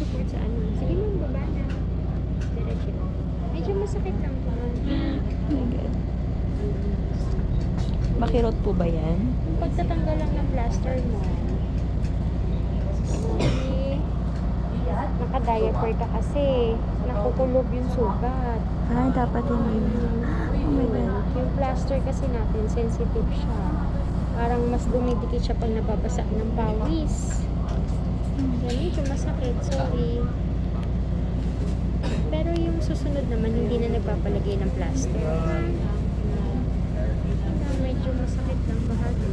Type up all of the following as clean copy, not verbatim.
support sa ano. Sige ma'am, baba na. Diretso. Medyo masakit lang po. Oh my God. Makirot po ba yan? Pagtatanggal lang ng plaster mo. Okay. Naka-diaper ka kasi. Nakukulob yung sugat. Ah, dapat hindi. Oh my God. Yung plaster kasi natin, sensitive siya. Parang mas dumidikit siya pag nababasa ng pawis. Yan, medyo masakit. Sorry. Pero yung susunod naman, hindi na nagpapalagay ng plaster. Medyo masakit lang bahagya.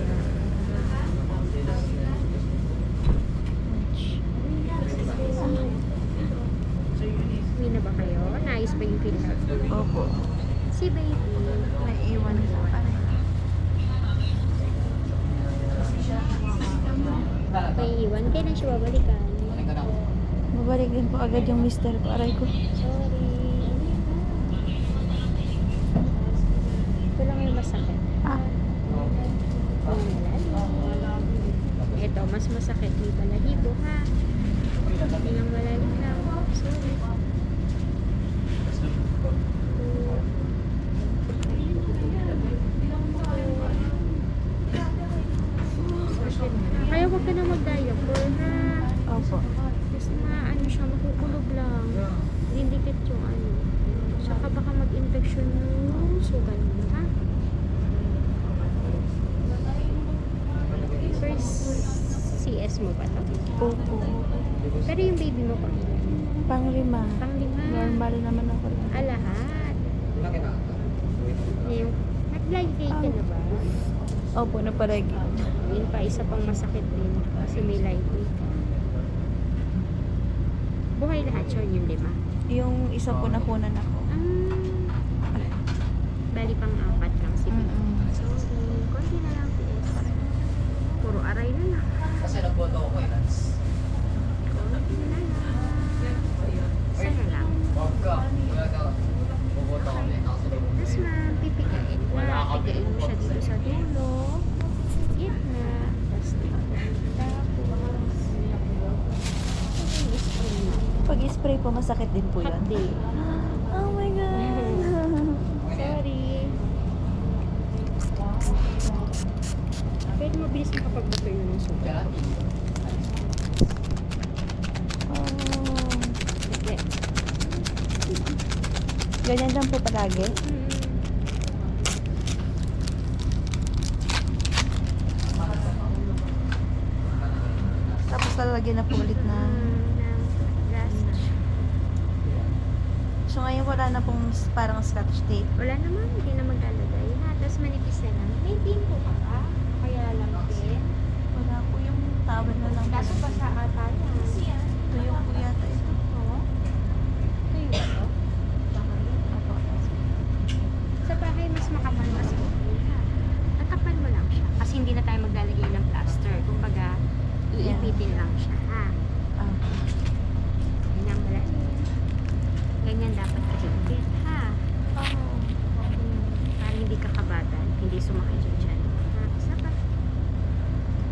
Uwi na ba kayo? Naayos ba yung feel out? Opo. Si baby. Naiiwan po. May iwan. Kailan siya babalikan? Mabalik din po agad yung mister ko. Aray ko. Sorry. Ito lang yung masakit. Ah. Ito, mas masakit. May balahibo ha. Ilang malalim lang. Sorry. Kaya huwag ka na mag-diaper ha. Opo. Kasi ano siya, makukulog lang. Dindikit yung ano. Tsaka baka mag-infection yung sugal mo, ha? First CS mo ba to? Opo. Pero yung baby mo pa ilan? Pang-5. Pang-5. Normal naman ako. Ah, lahat. Yung, nag-live date ka na ba? Opo, naparagi. Yun pa, isa pang masakit din. Kasi may live date ka. Buhay lahat yun, yung 5. Yung isa po nakunan ako. Bali pang 4 lang si baby. So, konti na lang PS. Puro aray na lang. Kasi nagboto ako eh, Lance. Konti na lang. Isa na lang. Wag ka. Wala ka. Boboto ako eh. Tapos ma'am, pipigain na. Pigain mo siya dito sa dulo. Gitna. Tapos dito. Tapos, spray mo. Pag spray po, masakit din po Hot yun. day. Oh my God. Sorry. Pero mabilis makapag-buto yun ng sugat. Oh. Okay. Ganyan lang po palagi. Tapos lalagyan na po ulit na. Last. So ngayon wala na pong parang scotch tape. Wala naman, hindi na maglalagay ha. Tapos manipis na lang. May pin po ka ba? Kaya lang pin. Wala po yung towel na lang. Kaso pa sa ata yan. Tuyo po yata ito. Oo. Ito yung ano? Opo. Sa bahay, mas makapal mas okay ha. Tatakpan mo lang siya. Kasi hindi na tayo maglalagay ng plaster. Kumbaga, iipitin lang siya ha. Ah. Ganyan malalim. Ganyan dapat kahigpit ha. Oh. Para hindi ka kabatan, hindi sumakit yung tiyan. Ha? Isa pa.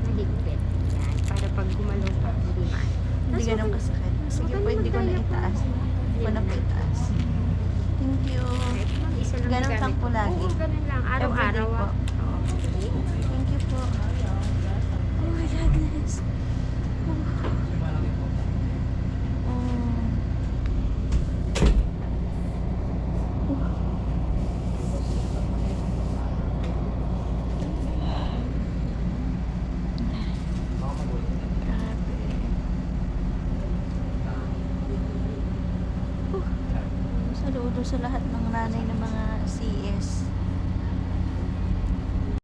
Mahigpit. Yan. Para pag gumalaw pa, hindi maan. Hindi ganun kasakit. Sige po, hindi ko na itaas. Hindi ko na po itaas. Thank you. Isa lang Ganun gamit. lang po lagi. Oo, ganun lang. Araw-araw. Everyday po. Oo. Okay. Thank you po. Oh my goodness. Saludo sa lahat ng nanay ng mga CS.